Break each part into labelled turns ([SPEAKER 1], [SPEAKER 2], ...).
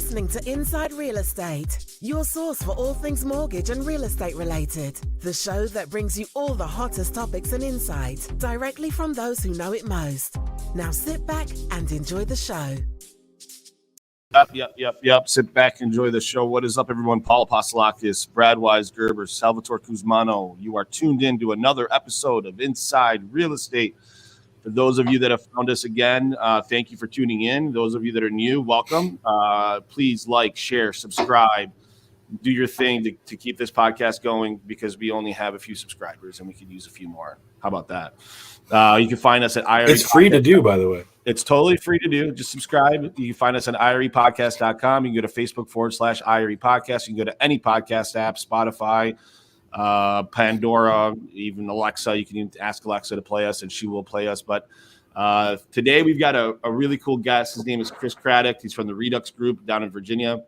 [SPEAKER 1] listening to Inside Real Estate, your source for all things mortgage and real estate related. The show that brings you all the hottest topics and insights directly from those who know it most. Now sit back and enjoy the show.
[SPEAKER 2] Yep. Sit back, enjoy the show. What is up, everyone? Paul Apostolakis, Brad Weisgerber, Salvatore Cusmano. You are tuned in to another episode of Inside Real Estate. For those of you that have found us again, thank you for tuning in. Those of you that are new, welcome. Please like, share, subscribe, do your thing to keep this podcast going because we only have a few subscribers and we could use a few more. How about that? You can find us at IRE.
[SPEAKER 3] It's free to do, by the way.
[SPEAKER 2] It's totally free to do. Just subscribe. You can find us at irepodcast.com. You can go to Facebook.com/IRE podcast. You can go to any podcast app, Spotify, Pandora, even Alexa. You can even ask Alexa to play us and she will play us. But today we've got a really cool guest. His name is Chris Craddock. He's from the Redux Group down in Virginia.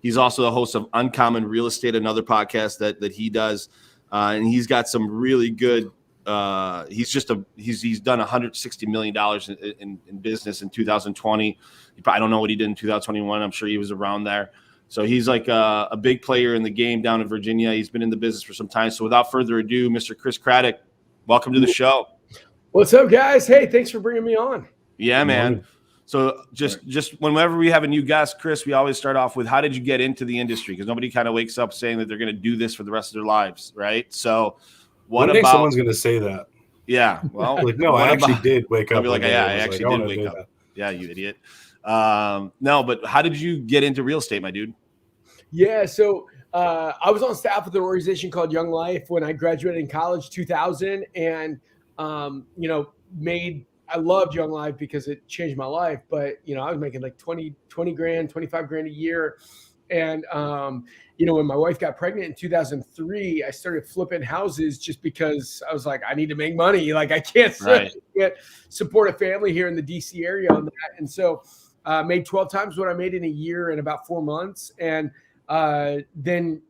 [SPEAKER 2] He's also the host of Uncommon Real Estate, another podcast that he does. And he's got some really good he's done $160 million in business in 2020. I don't know what he did in 2021. I'm sure he was around there. So he's like a big player in the game down in Virginia. He's been in the business for some time. So without further ado, Mr. Chris Craddock, welcome to the show.
[SPEAKER 4] What's up, guys? Hey, thanks for bringing me on.
[SPEAKER 2] Yeah, man. So just whenever we have a new guest, Chris, we always start off with, how did you get into the industry? Because nobody kind of wakes up saying that they're going to do this for the rest of their lives, right? So
[SPEAKER 3] I think someone's going to say that.
[SPEAKER 2] Yeah. Well,
[SPEAKER 3] like, no, I actually did wake up.
[SPEAKER 2] I'll be like, yeah, I actually did wake up. Yeah, you idiot. No, but how did you get into real estate, my dude?
[SPEAKER 4] Yeah, so I was on staff with an organization called Young Life when I graduated in college, 2000, and I loved Young Life because it changed my life. But I was making like 20 grand, 25 grand a year, and when my wife got pregnant in 2003, I started flipping houses just because I was like, I need to make money. Like I can't support a family here in the DC area on that, and so. Made 12 times what I made in a year in about 4 months, and then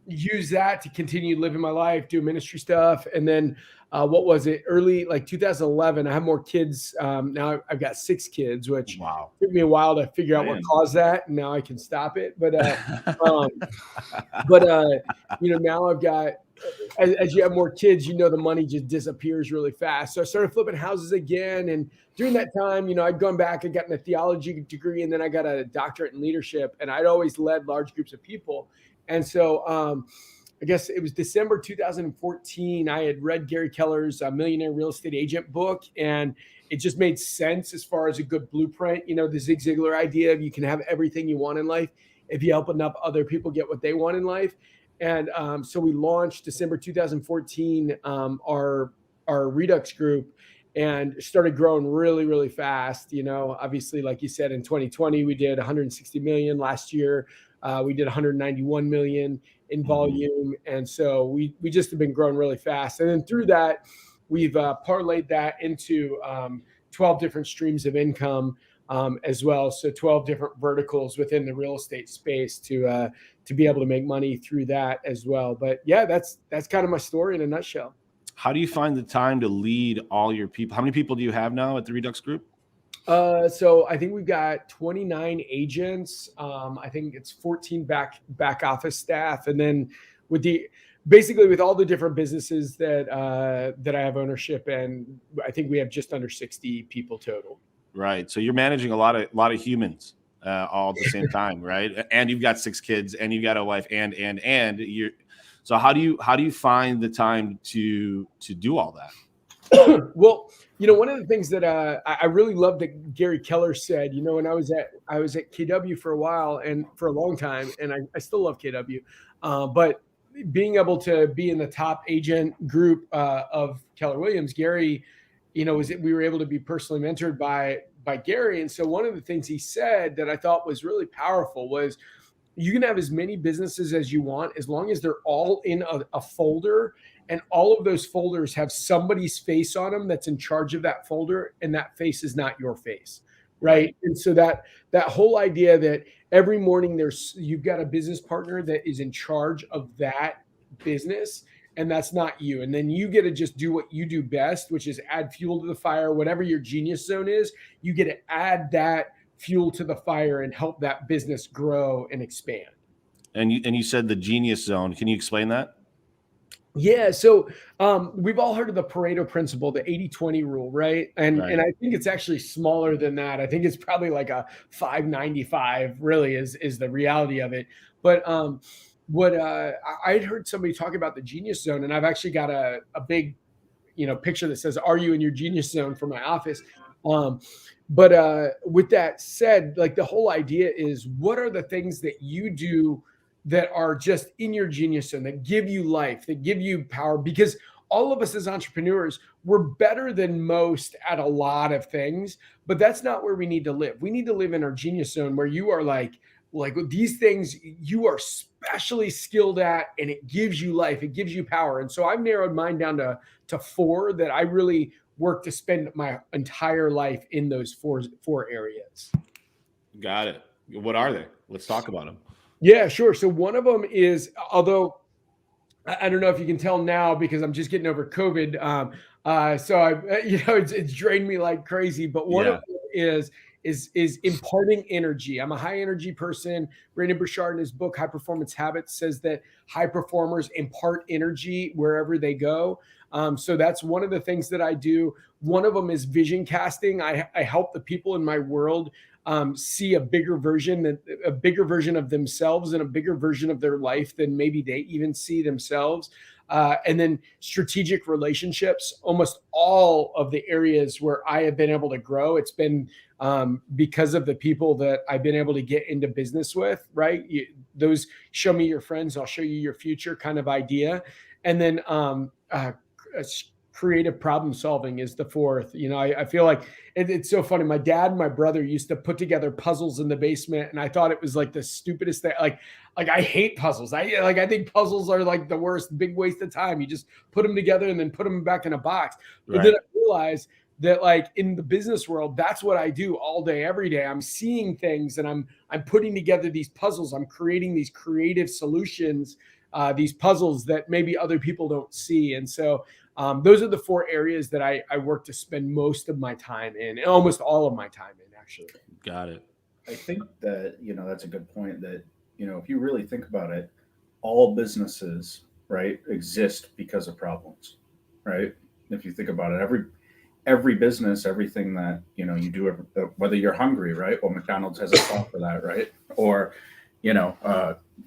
[SPEAKER 4] use that to continue living my life, do ministry stuff. And then early like 2011, I have more kids. Now I've got 6 kids, which took me a while to figure out what caused that. And now I can stop it. But now I've got, as you have more kids, the money just disappears really fast. So I started flipping houses again. And during that time, I'd gone back and gotten a theology degree, and then I got a doctorate in leadership, and I'd always led large groups of people. And so I guess it was December 2014, I had read Gary Keller's Millionaire Real Estate Agent book, and it just made sense as far as a good blueprint. The Zig Ziglar idea of you can have everything you want in life if you help enough other people get what they want in life. And so we launched December 2014, our Redux Group, and started growing really, really fast. Obviously, like you said, in 2020, we did 160 million. Last year, we did 191 million in volume. And so we just have been growing really fast. And then through that, we've parlayed that into 12 different streams of income as well. So 12 different verticals within the real estate space to be able to make money through that as well. But yeah, that's kind of my story in a nutshell.
[SPEAKER 2] How do you find the time to lead all your people? How many people do you have now at the Redux Group?
[SPEAKER 4] So I think we've got 29 agents. I think it's 14 back office staff. And then with all the different businesses that I have ownership in, I think we have just under 60 people total.
[SPEAKER 2] Right. So you're managing a lot of humans all at the same time, right? And you've got 6 kids, and you've got a wife, and you're. So how do you find the time to do all that?
[SPEAKER 4] Well, one of the things that I really love that Gary Keller said, when I was at KW for a while and for a long time, and I still love KW, but being able to be in the top agent group of Keller Williams, Gary, we were able to be personally mentored by Gary. And so one of the things he said that I thought was really powerful was, you can have as many businesses as you want as long as they're all in a folder, and all of those folders have somebody's face on them that's in charge of that folder, and that face is not your face, right? And so that whole idea that every morning you've got a business partner that is in charge of that business, and that's not you. And then you get to just do what you do best, which is add fuel to the fire. Whatever your genius zone is, you get to add that fuel to the fire and help that business grow and expand.
[SPEAKER 2] And you said the genius zone. Can you explain that?
[SPEAKER 4] Yeah. So we've all heard of the Pareto principle, the 80-20 rule, right? And I think it's actually smaller than that. I think it's probably like a 595 really is the reality of it. But I'd heard somebody talk about the genius zone, and I've actually got a big, picture that says, "Are you in your genius zone?" for my office. But with that said, like the whole idea is, what are the things that you do that are just in your genius zone, that give you life, that give you power? Because all of us as entrepreneurs, we're better than most at a lot of things, but that's not where we need to live. We need to live in our genius zone where you are like these things you are specially skilled at, and it gives you life, it gives you power. And so I've narrowed mine down to 4 that I really work to spend my entire life in those four areas.
[SPEAKER 2] Got it. What are they? Let's talk about them.
[SPEAKER 4] Yeah, sure. So one of them is, although I don't know if you can tell now because I'm just getting over COVID. So it's drained me like crazy. But one of them is imparting energy. I'm a high energy person. Brandon Burchard in his book, High Performance Habits, says that high performers impart energy wherever they go. So that's one of the things that I do. One of them is vision casting. I help the people in my world see a bigger version of themselves and a bigger version of their life than maybe they even see themselves. And then strategic relationships, almost all of the areas where I have been able to grow, it's been because of the people that I've been able to get into business with, right? Those show me your friends, I'll show you your future kind of idea. And then creative problem solving is the 4th. I feel like it's so funny. My dad and my brother used to put together puzzles in the basement, and I thought it was like the stupidest thing. Like I hate puzzles. I think puzzles are like the worst, big waste of time. You just put them together and then put them back in a box. But then I realized that like in the business world, that's what I do all day, every day. I'm seeing things and I'm putting together these puzzles. I'm creating these creative solutions, these puzzles that maybe other people don't see. And so those are the 4 areas that I work to spend most of my time in, and almost all of my time in, actually.
[SPEAKER 2] Got it.
[SPEAKER 5] I think that, that's a good point that, if you really think about it, all businesses, right, exist because of problems, right? If you think about it, every business, everything that, you do, whether you're hungry, right? Well, McDonald's has a solve for that, right? Or,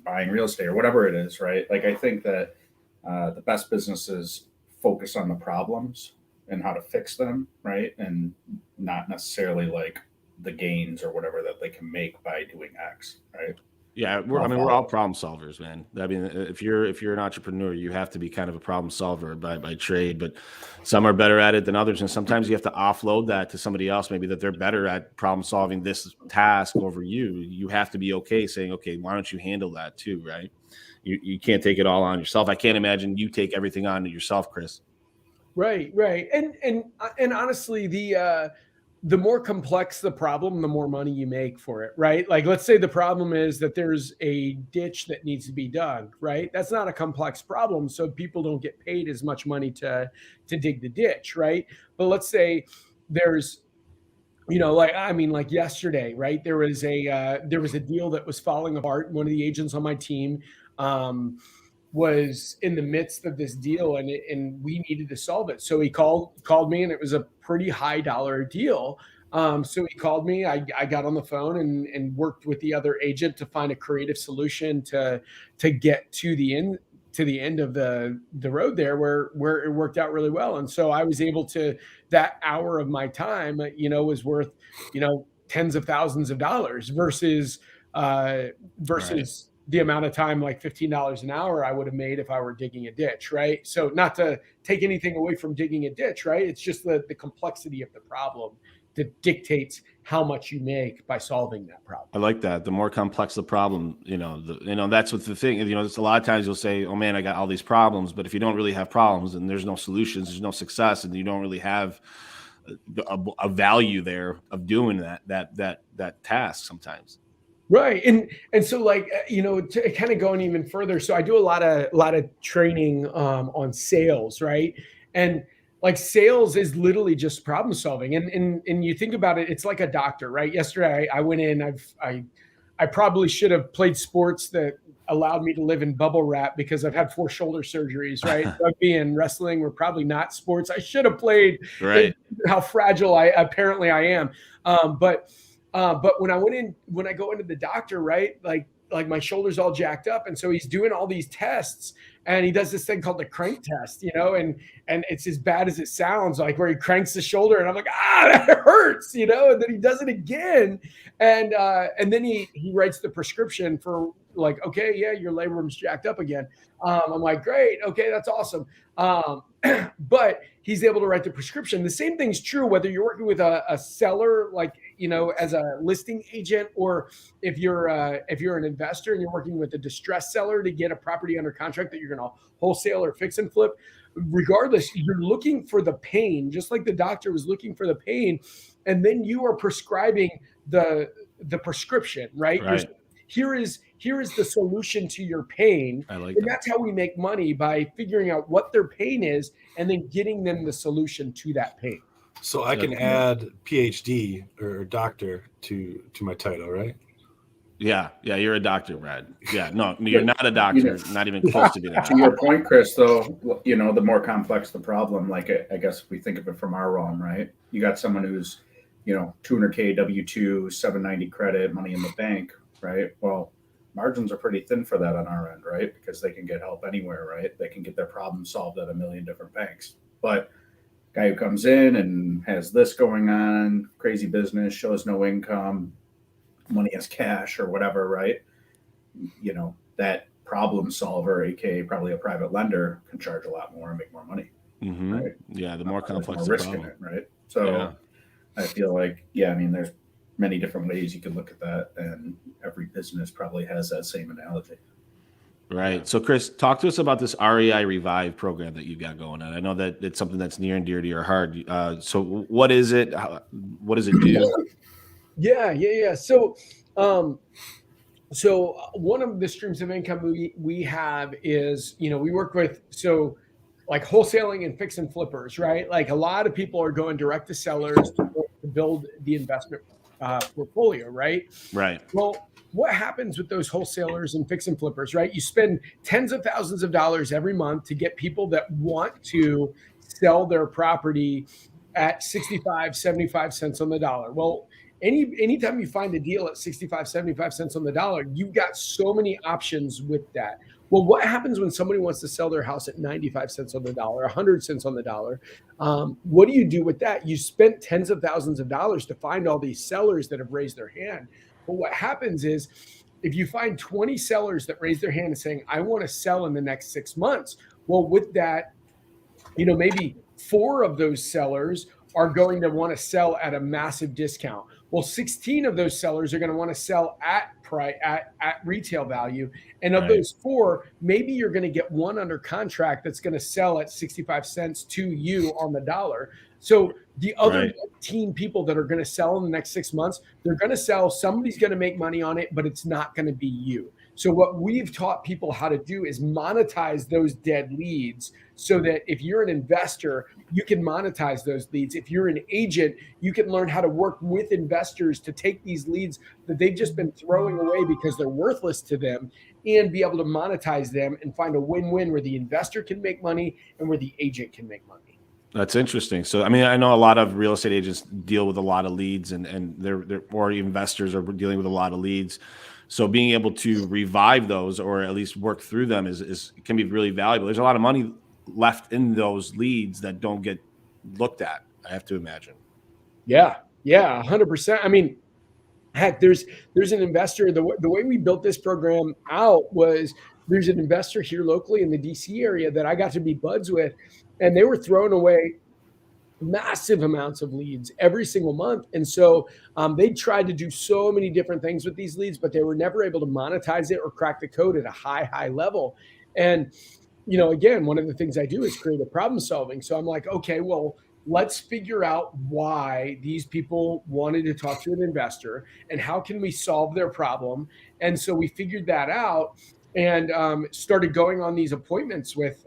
[SPEAKER 5] buying real estate or whatever it is, right? Like, I think that the best businesses focus on the problems and how to fix them, right? And not necessarily like the gains or whatever that they can make by doing X, right?
[SPEAKER 2] Yeah, we're all problem solvers, man. I mean, if you're an entrepreneur, you have to be kind of a problem solver by trade, but some are better at it than others. And sometimes you have to offload that to somebody else, maybe that they're better at problem solving this task over you. You have to be okay saying, okay, why don't you handle that too, right? You can't take it all on yourself. I can't imagine you take everything on to yourself, Chris.
[SPEAKER 4] Right. And honestly, the more complex the problem, the more money you make for it, right? Like, let's say the problem is that there's a ditch that needs to be dug, right? That's not a complex problem, so people don't get paid as much money to dig the ditch, right? But let's say there's, like yesterday, right? There was a deal that was falling apart. One of the agents on my team was in the midst of this deal, and we needed to solve it. So he called me, and it was a pretty high dollar deal. So he called me. I got on the phone and worked with the other agent to find a creative solution to get to the end of the road there where it worked out really well. And so I was able to, that hour of my time, was worth, tens of thousands of dollars versus the amount of time, like $15 an hour, I would have made if I were digging a ditch, right? So not to take anything away from digging a ditch, right? It's just the complexity of the problem that dictates how much you make by solving that problem.
[SPEAKER 2] I like that. The more complex the problem, that's what the thing, it's a lot of times you'll say, oh man, I got all these problems, but if you don't really have problems and there's no solutions, there's no success, and you don't really have a value there of doing that task sometimes.
[SPEAKER 4] Right. And so to kind of going even further. So I do a lot of training on sales. Right. And like sales is literally just problem solving. And you think about it, it's like a doctor, right? Yesterday I went in, I probably should have played sports that allowed me to live in bubble wrap because I've had 4 shoulder surgeries, right? Rugby and wrestling were probably not sports I should have played.
[SPEAKER 2] Right.
[SPEAKER 4] How fragile I am. But when I go into the doctor, right? Like my shoulder's all jacked up. And so he's doing all these tests and he does this thing called the crank test, and it's as bad as it sounds, like where he cranks the shoulder and I'm like, that hurts, and then he does it again. And then he writes the prescription for like, okay, yeah, your labrum's jacked up again. I'm like, great. Okay. That's awesome. But he's able to write the prescription. The same thing's true whether you're working with a seller, like, as a listing agent, or if you're an investor and you're working with a distressed seller to get a property under contract that you're going to wholesale or fix and flip. Regardless, you're looking for the pain, just like the doctor was looking for the pain. And then you are prescribing the prescription, right? Here is the solution to your pain. And that's how we make money, by figuring out what their pain is and then getting them the solution to that pain.
[SPEAKER 3] So I can add PhD or doctor to my title, right?
[SPEAKER 2] Yeah, you're a doctor, Brad. Yeah, no, you're not a doctor, not even close to being a doctor.
[SPEAKER 5] To your point, Chris, though, the more complex the problem, like I guess if we think of it from our realm, right? You got someone who's, $200K W-2, 790 credit, money in the bank, right? Well, margins are pretty thin for that on our end, right? Because they can get help anywhere, right? They can get their problem solved at a million different banks. But guy who comes in and has this going on, crazy business, shows no income, money as cash or whatever, right? That problem solver, aka probably a private lender, can charge a lot more and make more money.
[SPEAKER 2] Mm-hmm.
[SPEAKER 5] Right?
[SPEAKER 2] Yeah, the more complex
[SPEAKER 5] more
[SPEAKER 2] the
[SPEAKER 5] risk
[SPEAKER 2] problem.
[SPEAKER 5] in it, right? So I feel like, there's many different ways you could look at that, and every business probably has that same analogy.
[SPEAKER 2] Right. So, Chris, talk to us about this REI Revive program that you've got going on. I know that it's something that's near and dear to your heart. So what is it? What does it do?
[SPEAKER 4] Yeah. So one of the streams of income we have is, we work with, like wholesaling and fix and flippers, right? Like a lot of people are going direct to sellers to build the investment portfolio, right?
[SPEAKER 2] Right.
[SPEAKER 4] Well, what happens with those wholesalers and fix and flippers, right? You spend tens of thousands of dollars every month to get people that want to sell their property at 65, 75 cents on the dollar. Well, anytime you find a deal at 65, 75 cents on the dollar, you've got so many options with that. Well, what happens when somebody wants to sell their house at 95 cents on the dollar, 100 cents on the dollar? What do you do with that? You spent tens of thousands of dollars to find all these sellers that have raised their hand. But what happens is, if you find 20 sellers that raise their hand and saying, I want to sell in the next 6 months, well, with that, maybe 4 of those sellers are going to want to sell at a massive discount. Well, 16 of those sellers are going to want to sell at retail value. And of those 4, maybe you're going to get one under contract that's going to sell at 65 cents to you on the dollar. So the other 19 people that are going to sell in the next 6 months, they're going to sell. Somebody's going to make money on it, but it's not going to be you. So what we've taught people how to do is monetize those dead leads, so that if you're an investor, you can monetize those leads. If you're an agent, you can learn how to work with investors to take these leads that they've just been throwing away because they're worthless to them, and be able to monetize them and find a win-win where the investor can make money and where the agent can make money.
[SPEAKER 2] That's interesting. So, I mean, I know a lot of real estate agents deal with a lot of leads, and they're or investors are dealing with a lot of leads. So being able to revive those, or at least work through them, is can be really valuable. There's a lot of money left in those leads that don't get looked at, I have to imagine.
[SPEAKER 4] Yeah, 100%. I mean, heck, there's an investor. The way we built this program out was, there's an investor here locally in the DC area that I got to be buds with, and they were throwing away massive amounts of leads every single month. And so they tried to do so many different things with these leads, but they were never able to monetize it or crack the code at a high level. And, again, one of the things I do is create a problem solving. So I'm like, okay, well, let's figure out why these people wanted to talk to an investor and how can we solve their problem. And so we figured that out and started going on these appointments with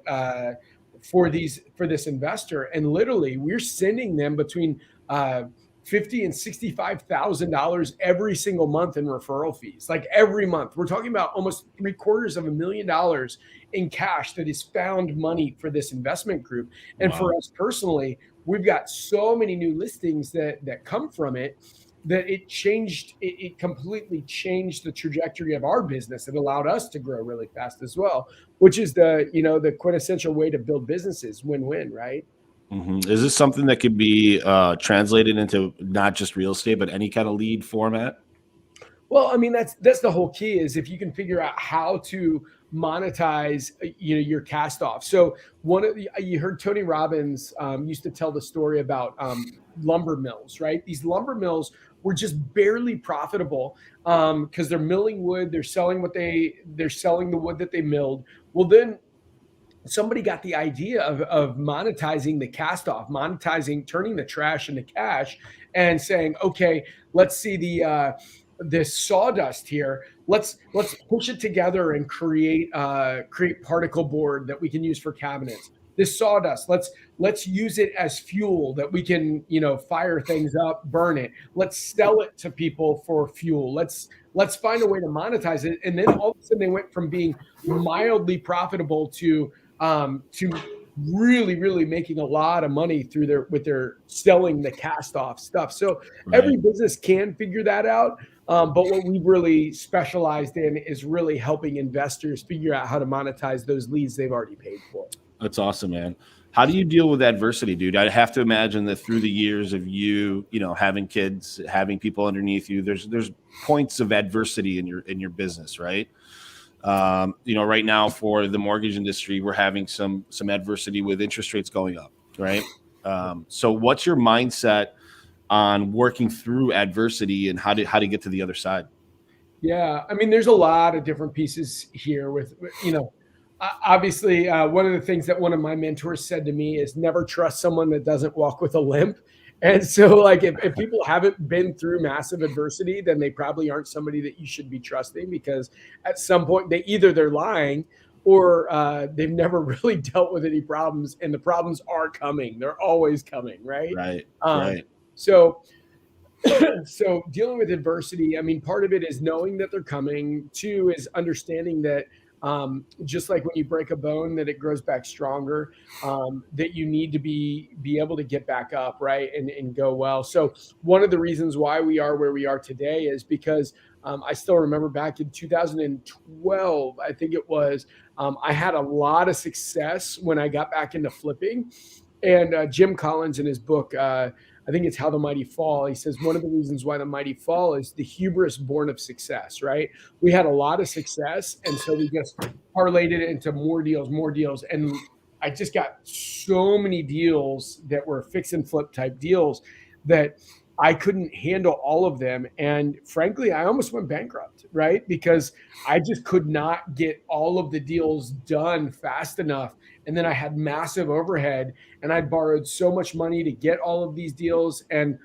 [SPEAKER 4] for this investor, and literally we're sending them between $50,000 and $65,000 every single month in referral fees. Like every month, we're talking about almost $750,000 in cash that is found money for this investment group. And
[SPEAKER 2] Wow.
[SPEAKER 4] for us personally, we've got so many new listings that come from it that it completely changed the trajectory of our business. It allowed us to grow really fast as well, which is the quintessential way to build businesses, win-win, right?
[SPEAKER 2] Mm-hmm. Is this something that could be translated into not just real estate, but any kind of lead format?
[SPEAKER 4] Well, I mean, that's the whole key, is if you can figure out how to monetize, your cast off. So you heard Tony Robbins used to tell the story about lumber mills, right? These lumber mills were just barely profitable because they're milling wood, they're selling the wood that they milled. Well, then somebody got the idea of monetizing the cast off, turning the trash into cash, and saying, okay, let's see this sawdust here. Let's push it together and create particle board that we can use for cabinets. This sawdust, let's use it as fuel that we can, fire things up, burn it. Let's sell it to people for fuel. Let's find a way to monetize it. And then all of a sudden they went from being mildly profitable to really, really making a lot of money with their selling the cast off stuff. So every business can figure that out. But what we've really specialized in is really helping investors figure out how to monetize those leads they've already paid for.
[SPEAKER 2] That's awesome, man. How do you deal with adversity, dude? I have to imagine that through the years of you having kids, having people underneath you, there's points of adversity in your business, right? Right now for the mortgage industry, we're having some adversity with interest rates going up, right? So what's your mindset on working through adversity and how to get to the other side?
[SPEAKER 4] Yeah, I mean, there's a lot of different pieces here with, obviously, one of the things that one of my mentors said to me is never trust someone that doesn't walk with a limp. And so like if people haven't been through massive adversity, then they probably aren't somebody that you should be trusting, because at some point they're lying or they've never really dealt with any problems, and the problems are coming. They're always coming, right?
[SPEAKER 2] Right.
[SPEAKER 4] So dealing with adversity, I mean, part of it is knowing that they're coming. Two is understanding that just like when you break a bone, that it grows back stronger, that you need to be able to get back up, right, and go well. So one of the reasons why we are where we are today is because I still remember back in 2012, I think it was, I had a lot of success when I got back into flipping. And Jim Collins in his book, I think it's How the Mighty Fall, he says one of the reasons why the mighty fall is the hubris born of success, right? We had a lot of success, and so we just parlayed it into more deals. And I just got so many deals that were fix and flip type deals that I couldn't handle all of them. And frankly, I almost went bankrupt, right? Because I just could not get all of the deals done fast enough. And then I had massive overhead, and I borrowed so much money to get all of these deals. And,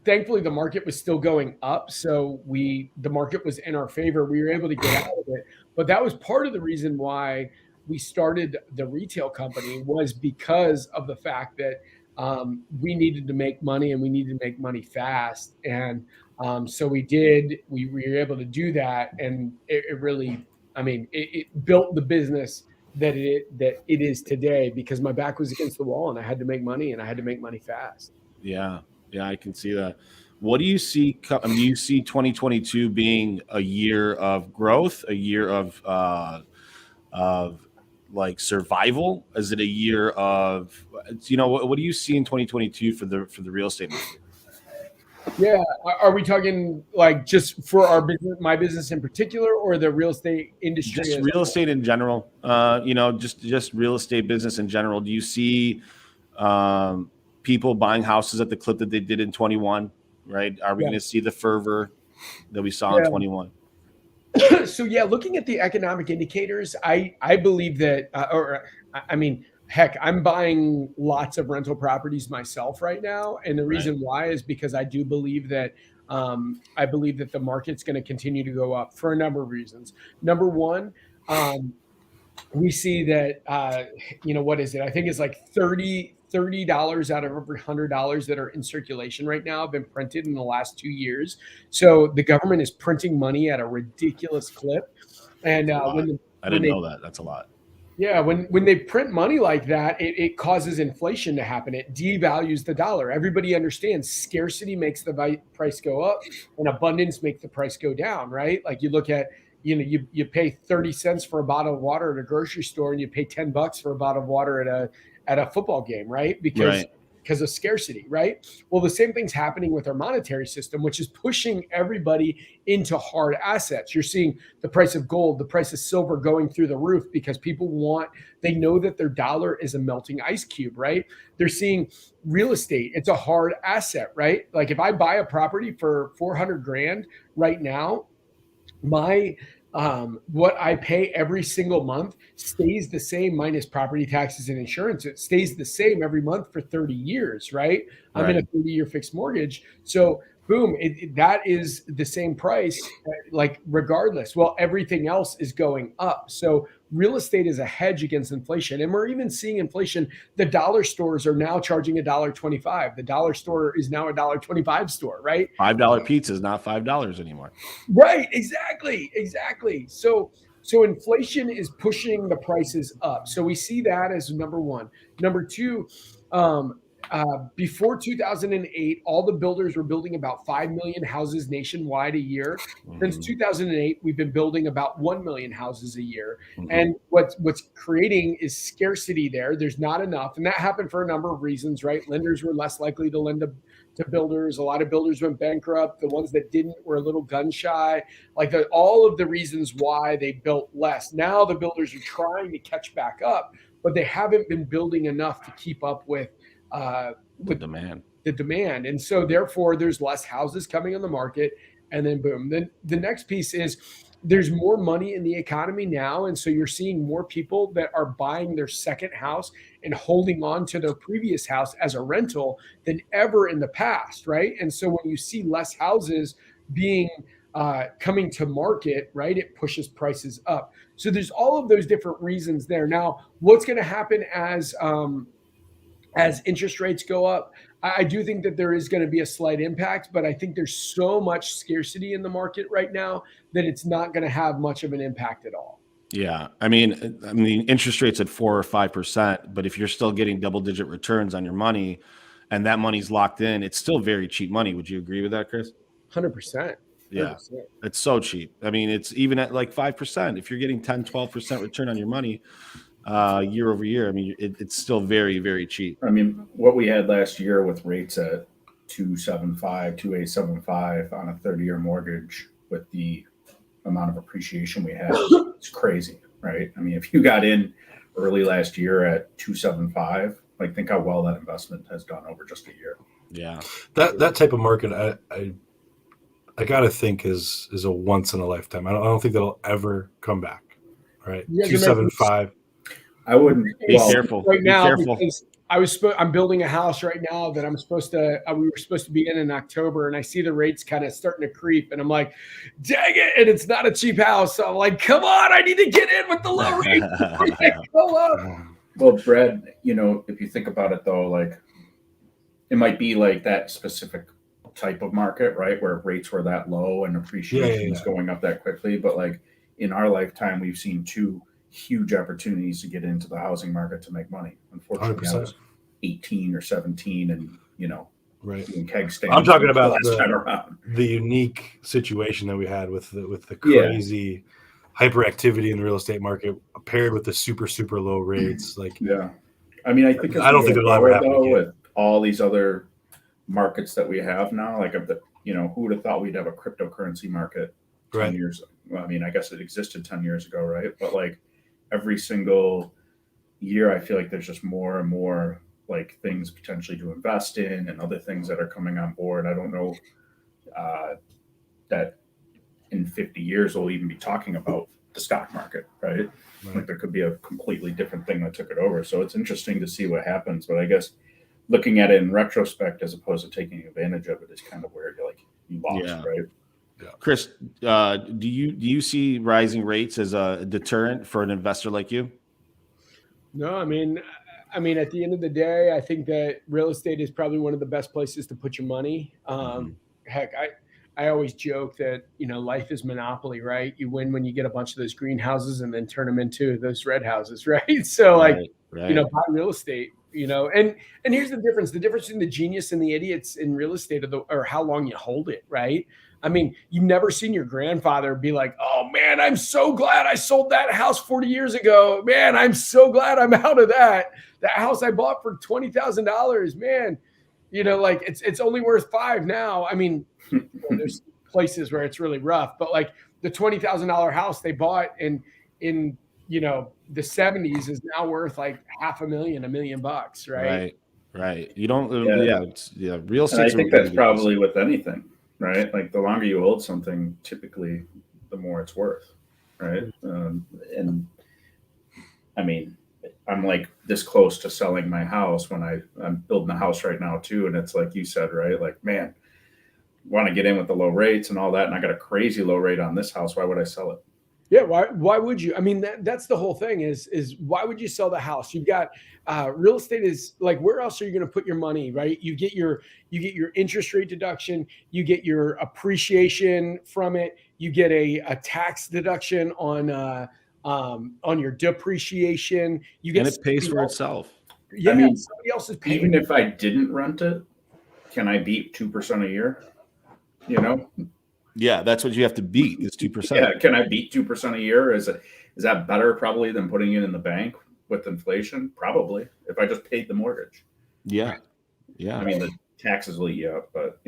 [SPEAKER 4] thankfully the market was still going up. So the market was in our favor. We were able to get out of it. But that was part of the reason why we started the retail company, was because of the fact that we needed to make money, and we needed to make money fast. And so we were able to do that. And it really, it built the business that it is today, because my back was against the wall and I had to make money, and I had to make money fast.
[SPEAKER 2] Yeah, I can see that. What do you see? Do you see 2022 being a year of growth, a year of like survival? Is it a year of, what do you see in 2022 for the real estate market?
[SPEAKER 4] Yeah. Are we talking like just for our business, my business in particular, or the real estate industry?
[SPEAKER 2] Just real estate in general, just real estate business in general. Do you see people buying houses at the clip that they did in 21, right? Are we going to see the fervor that we saw in 21?
[SPEAKER 4] So looking at the economic indicators, I believe that, heck, I'm buying lots of rental properties myself right now. And the reason why is because I do believe that the market's going to continue to go up for a number of reasons. Number one, we see that, what is it? I think it's like $30 out of every $100 that are in circulation right now have been printed in the last 2 years. So the government is printing money at a ridiculous clip. And
[SPEAKER 2] I didn't know that. That's a lot.
[SPEAKER 4] yeah, when they print money like that, it causes inflation to happen. It devalues the dollar. Everybody understands scarcity makes the price go up, and abundance makes the price go down, right? Like you look at, you pay 30 cents for a bottle of water at a grocery store, and you pay $10 for a bottle of water at a football game, right? Because of scarcity, right? Well, the same thing's happening with our monetary system, which is pushing everybody into hard assets. You're seeing the price of gold, the price of silver going through the roof because they know that their dollar is a melting ice cube, right? They're seeing real estate. It's a hard asset, right? Like if I buy a property for 400 grand right now, my what I pay every single month stays the same minus property taxes and insurance. It stays the same every month for 30 years, right? I'm in a 30-year fixed mortgage. So boom, that is the same price, like regardless. Well, everything else is going up. So real estate is a hedge against inflation. And we're even seeing inflation. The dollar stores are now charging $1.25. The dollar store is now $1.25 store, right?
[SPEAKER 2] $5 pizza is not $5 anymore.
[SPEAKER 4] Right. Exactly. So inflation is pushing the prices up. So we see that as number one. Number two, before 2008, all the builders were building about 5 million houses nationwide a year. Since 2008, we've been building about 1 million houses a year. And what's creating is scarcity there. There's not enough. And that happened for a number of reasons, right? Lenders were less likely to lend to builders. A lot of builders went bankrupt. The ones that didn't were a little gun shy. Like all of the reasons why they built less. Now the builders are trying to catch back up, but they haven't been building enough to keep up with
[SPEAKER 2] the demand.
[SPEAKER 4] And so therefore there's less houses coming on the market, and then boom. Then the next piece is there's more money in the economy now. And so you're seeing more people that are buying their second house and holding on to their previous house as a rental than ever in the past. Right. And so when you see less houses being coming to market, right, it pushes prices up. So there's all of those different reasons there. Now, what's going to happen as interest rates go up? I do think that there is going to be a slight impact, but I think there's so much scarcity in the market right now that it's not going to have much of an impact at all.
[SPEAKER 2] Yeah. I mean, interest rates at 4 or 5%, but if you're still getting double-digit returns on your money and that money's locked in, it's still very cheap money. Would you agree with that, Chris?
[SPEAKER 4] 100%.
[SPEAKER 2] Yeah. It's so cheap. I mean, it's even at like 5%. If you're getting 10, 12% return on your money, year over year, I mean, it's still very, very cheap.
[SPEAKER 5] I mean, what we had last year with rates at 2.75 on a 30-year mortgage with the amount of appreciation we had, it's crazy, right? I mean, if you got in early last year at 2.75, like think how well that investment has done over just a year.
[SPEAKER 2] Yeah,
[SPEAKER 3] that type of market, I gotta think is a once in a lifetime. I don't think that'll ever come back. Right, 2.75.
[SPEAKER 5] I wouldn't.
[SPEAKER 2] Be careful
[SPEAKER 4] right now.
[SPEAKER 2] Be careful.
[SPEAKER 4] I'm building a house right now that we were supposed to be in October, and I see the rates kind of starting to creep, and I'm like, dang it! And it's not a cheap house, so I'm like, come on, I need to get in with the low rate. Go up.
[SPEAKER 5] Well, Brad, if you think about it though, like it might be like that specific type of market, right, where rates were that low and appreciation is going up that quickly. But like in our lifetime, we've seen two huge opportunities to get into the housing market to make money. Unfortunately, 100%. I was 18 or 17 and,
[SPEAKER 3] right.
[SPEAKER 5] doing keg stands.
[SPEAKER 3] I'm talking about the unique situation that we had with the crazy hyperactivity in the real estate market paired with the super, super low rates. I
[SPEAKER 5] mean, I think
[SPEAKER 3] I don't think it'll ever happen again.
[SPEAKER 5] With all these other markets that we have now, like who would have thought we'd have a cryptocurrency market 10 years ago? Well, I mean, I guess it existed 10 years ago, right? But like every single year, I feel like there's just more and more like things potentially to invest in and other things that are coming on board. I don't know that in 50 years we'll even be talking about the stock market, right? Like there could be a completely different thing that took it over. So it's interesting to see what happens. But I guess looking at it in retrospect as opposed to taking advantage of it is kind of where you lost, right?
[SPEAKER 2] Chris, do you see rising rates as a deterrent for an investor like you?
[SPEAKER 4] No, I mean, at the end of the day, I think that real estate is probably one of the best places to put your money. Heck, I always joke that, life is Monopoly, right? You win when you get a bunch of those greenhouses and then turn them into those red houses, right? So buy real estate, and here's the difference. The difference between the genius and the idiots in real estate or how long you hold it, right? I mean, you've never seen your grandfather be like, oh man, I'm so glad I sold that house 40 years ago. Man, I'm so glad I'm out of that. That house I bought for $20,000, man, it's only worth $5 now. I mean, there's places where it's really rough, but like the $20,000 house they bought in the 70s is now worth like $500,000, $1 million, right?
[SPEAKER 2] Right. You don't, real estate.
[SPEAKER 5] I think that's probably with anything. Right, like the longer you hold something, typically, the more it's worth, right? And I mean, I'm like this close to selling my house when I'm building a house right now too, and it's like you said, right? Like, man, want to get in with the low rates and all that, and I got a crazy low rate on this house. Why would I sell it?
[SPEAKER 4] Yeah, why would you? I mean, that's the whole thing is why would you sell the house? You've got real estate is like, where else are you going to put your money, right? You get your interest rate deduction, you get your appreciation from it, you get a tax deduction on your depreciation. You get,
[SPEAKER 2] and it pays for itself.
[SPEAKER 4] Yeah,
[SPEAKER 5] I mean,
[SPEAKER 4] somebody else is paying.
[SPEAKER 5] Even if I didn't rent it, can I beat 2% a year?
[SPEAKER 2] Yeah, that's what you have to beat is 2%.
[SPEAKER 5] Yeah, can I beat 2% a year? Is that better probably than putting it in the bank with inflation? Probably, if I just paid the mortgage.
[SPEAKER 2] Yeah.
[SPEAKER 5] I mean, the taxes will eat you up, but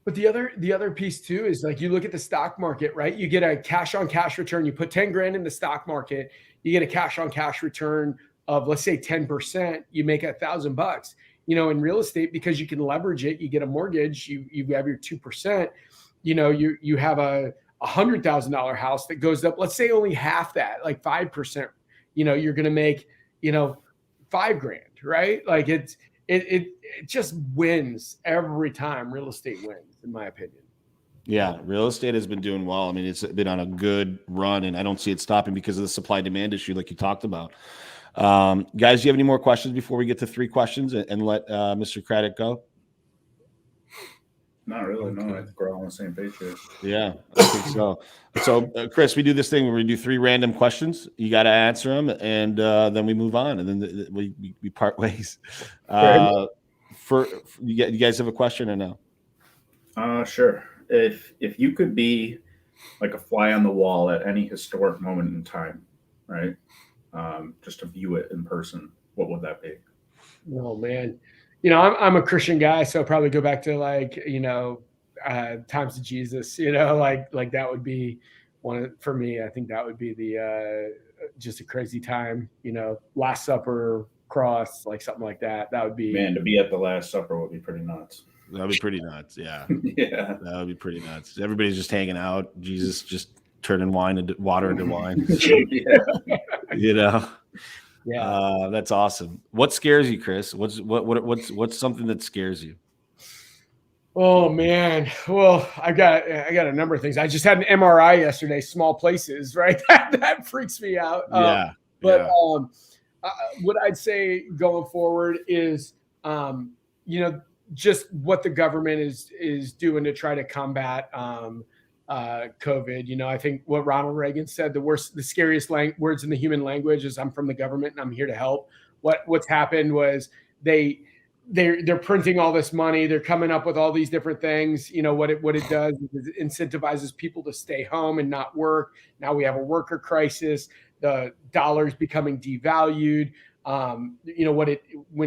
[SPEAKER 4] But the other piece too is like you look at the stock market, right? You get a cash on cash return. You put 10 grand in the stock market, you get a cash on cash return of, let's say, 10%. You make $1,000. In real estate, because you can leverage it, you get a mortgage, you have your 2%. You have a $100,000 house that goes up, let's say only half that, like 5%, you're going to make, $5,000, right? Like it just wins every time. Real estate wins, in my opinion.
[SPEAKER 2] Yeah. Real estate has been doing well. I mean, it's been on a good run, and I don't see it stopping because of the supply demand issue, like you talked about. Guys, do you have any more questions before we get to 3 questions and let Mr. Craddock go?
[SPEAKER 5] Not really. Okay. No, I think we're all on the same page here.
[SPEAKER 2] Yeah, I think so. So, Chris, we do this thing where we do 3 random questions. You got to answer them, and then we move on, and then we part ways. You guys have a question or no?
[SPEAKER 5] Sure. If you could be like a fly on the wall at any historic moment in time, right? Just to view it in person, what would that be?
[SPEAKER 4] Oh man. I'm a Christian guy, so I'll probably go back to times of Jesus, like that would be for me. I think that would be the just a crazy time, Last Supper, cross, like something like that. That would be,
[SPEAKER 5] man, to be at the Last Supper would be pretty nuts.
[SPEAKER 2] That'd be pretty nuts. Yeah.
[SPEAKER 5] Yeah.
[SPEAKER 2] That would be pretty nuts. Everybody's just hanging out. Jesus just turning water into wine.
[SPEAKER 5] Yeah.
[SPEAKER 2] Yeah. That's awesome. What scares you, Chris? What's something that scares you?
[SPEAKER 4] Oh man. Well, I got a number of things. I just had an MRI yesterday, small places, right? That freaks me out. What I'd say going forward is, just what the government is doing to try to combat COVID. I think what Ronald Reagan said, the scariest words in the human language is, I'm from the government and I'm here to help. What's happened was they're printing all this money. They're coming up with all these different things. What it does is it incentivizes people to stay home and not work. Now we have a worker crisis. The dollar's becoming devalued. When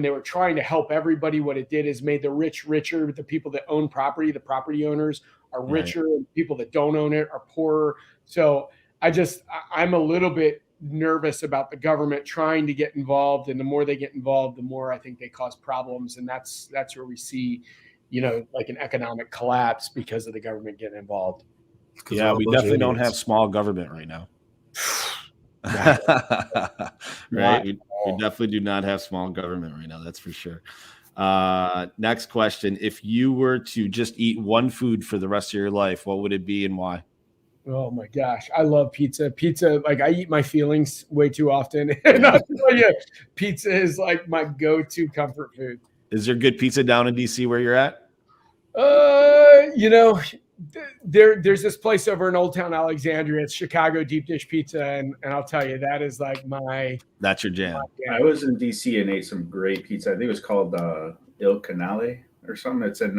[SPEAKER 4] they were trying to help everybody, what it did is made the rich richer. The people that own property, the property owners, are richer, right, and people that don't own it are poorer. So I'm a little bit nervous about the government trying to get involved, and the more they get involved, the more I think they cause problems, and that's where we see, like an economic collapse because of the government getting involved.
[SPEAKER 2] Yeah, we definitely don't have small government right now. Right, we definitely do not have small government right now. That's for sure. Next question. If you were to just eat one food for the rest of your life, what would it be and why?
[SPEAKER 4] Oh my gosh, I love pizza. Pizza, like I eat my feelings way too often. And I'll tell you, pizza is like my go-to comfort food.
[SPEAKER 2] Is there good pizza down in DC where you're at?
[SPEAKER 4] There's this place over in Old Town Alexandria. It's Chicago deep dish pizza, and I'll tell you, that is like
[SPEAKER 2] that's your jam.
[SPEAKER 5] I was in DC and ate some great pizza. I think it was called Il Canale or something. It's in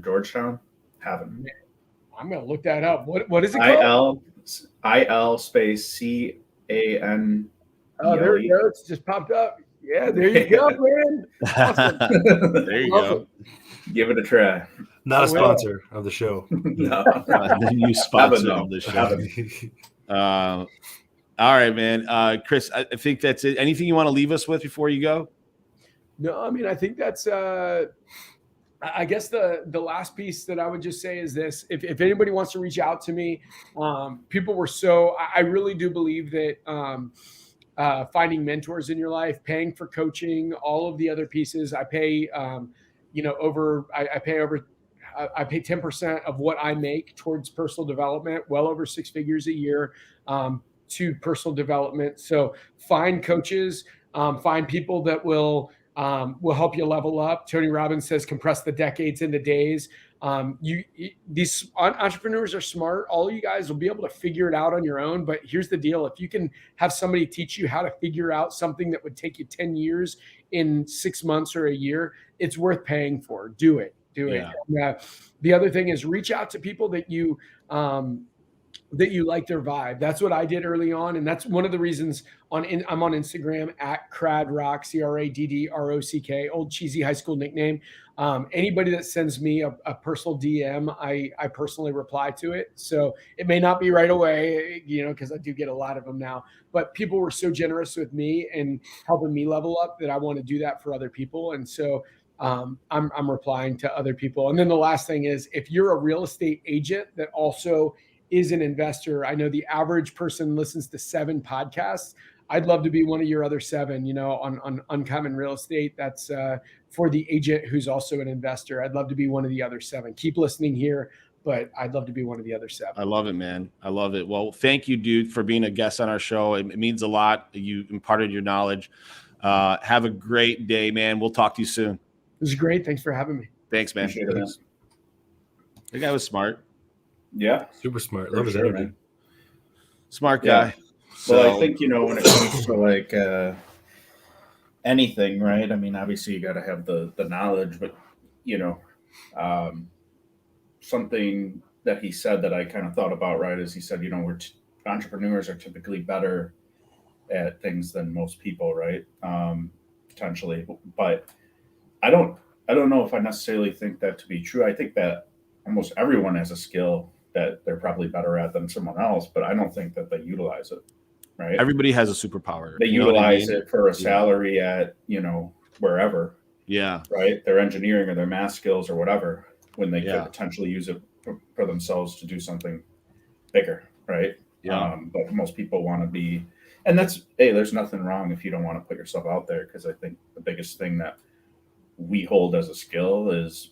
[SPEAKER 5] Georgetown. Haven't.
[SPEAKER 4] I'm gonna look that up. What is it called?
[SPEAKER 5] IL space CAN.
[SPEAKER 4] Oh, there you go. It's just popped up. Yeah, there you go, man. Awesome.
[SPEAKER 2] There you go.
[SPEAKER 5] Give it a try.
[SPEAKER 3] Not a sponsor of the show.
[SPEAKER 5] No.
[SPEAKER 2] The new sponsor of the show. All right, man. Chris, I think that's it. Anything you want to leave us with before you go?
[SPEAKER 4] No, I mean, I think that's I guess the last piece that I would just say is this. If anybody wants to reach out to me, people were I really do believe that finding mentors in your life, paying for coaching, all of the other pieces, I pay I pay 10% of what I make towards personal development, well over 6 figures a year to personal development. So find coaches, find people that will help you level up. Tony Robbins says, compress the decades into days. These entrepreneurs are smart. All you guys will be able to figure it out on your own. But here's the deal. If you can have somebody teach you how to figure out something that would take you 10 years in 6 months or a year, it's worth paying for. Do it.
[SPEAKER 2] Yeah.
[SPEAKER 4] And, the other thing is reach out to people that you like their vibe. That's what I did early on. And that's one of the reasons I'm on Instagram at Craddock, CRADDROCK, old cheesy high school nickname. Anybody that sends me a personal DM, I personally reply to it. So it may not be right away, because I do get a lot of them now, but people were so generous with me and helping me level up that I want to do that for other people. And so I'm replying to other people. And then the last thing is, if you're a real estate agent that also is an investor, I know the average person listens to 7 podcasts. I'd love to be one of your other 7, on Uncommon Real Estate. That's for the agent who's also an investor. I'd love to be one of the other 7. Keep listening here, but I'd love to be one of the other 7.
[SPEAKER 2] I love it, man. I love it. Well, thank you, dude, for being a guest on our show. It means a lot. You imparted your knowledge. Have a great day, man. We'll talk to you soon.
[SPEAKER 4] It was great. Thanks for having me.
[SPEAKER 2] Thanks, man. The guy was smart.
[SPEAKER 5] Yeah.
[SPEAKER 3] Super smart. Love his energy.
[SPEAKER 5] Man.
[SPEAKER 2] Smart guy.
[SPEAKER 5] Yeah. Well, I think, when it comes to like anything, right? I mean, obviously you got to have the knowledge, but, something that he said that I kind of thought about, right, is he said, entrepreneurs are typically better at things than most people, right? Potentially. But I don't know if I necessarily think that to be true. I think that almost everyone has a skill that they're probably better at than someone else, but I don't think that they utilize it, right?
[SPEAKER 2] Everybody has a superpower.
[SPEAKER 5] They utilize it for a salary at, wherever.
[SPEAKER 2] Yeah.
[SPEAKER 5] Right? Their engineering or their math skills or whatever, when they could potentially use it for themselves to do something bigger, right?
[SPEAKER 2] Yeah.
[SPEAKER 5] But most people want to be, and there's nothing wrong if you don't want to put yourself out there, because I think the biggest thing that we hold as a skill is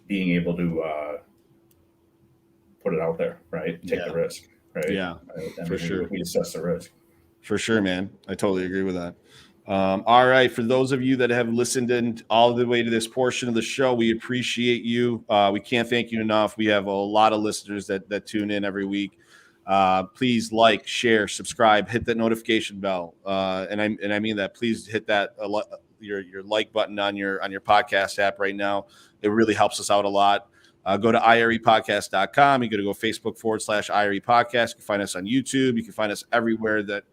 [SPEAKER 5] being able to put it out there, right? Take the risk, right?
[SPEAKER 2] Yeah, for sure.
[SPEAKER 5] We assess the risk.
[SPEAKER 2] For sure, man. I totally agree with that. All right. For those of you that have listened in all the way to this portion of the show, we appreciate you. We can't thank you enough. We have a lot of listeners that tune in every week. Please like, share, subscribe, hit that notification bell. And I mean that. Please hit that your like button on your podcast app right now. It really helps us out a lot. Go to irepodcast.com. You got to go Facebook.com/IRE podcast. You can find us on YouTube. You can find us everywhere that,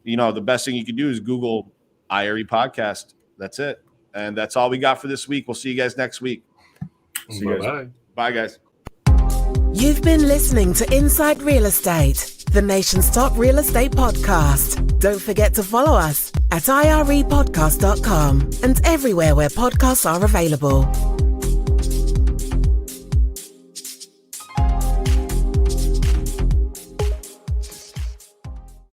[SPEAKER 2] the best thing you can do is Google IRE podcast. That's it. And that's all we got for this week. We'll see you guys next week.
[SPEAKER 3] See you guys.
[SPEAKER 2] Bye, guys.
[SPEAKER 1] You've been listening to Inside Real Estate, the nation's top real estate podcast. Don't forget to follow us at irepodcast.com and everywhere where podcasts are available.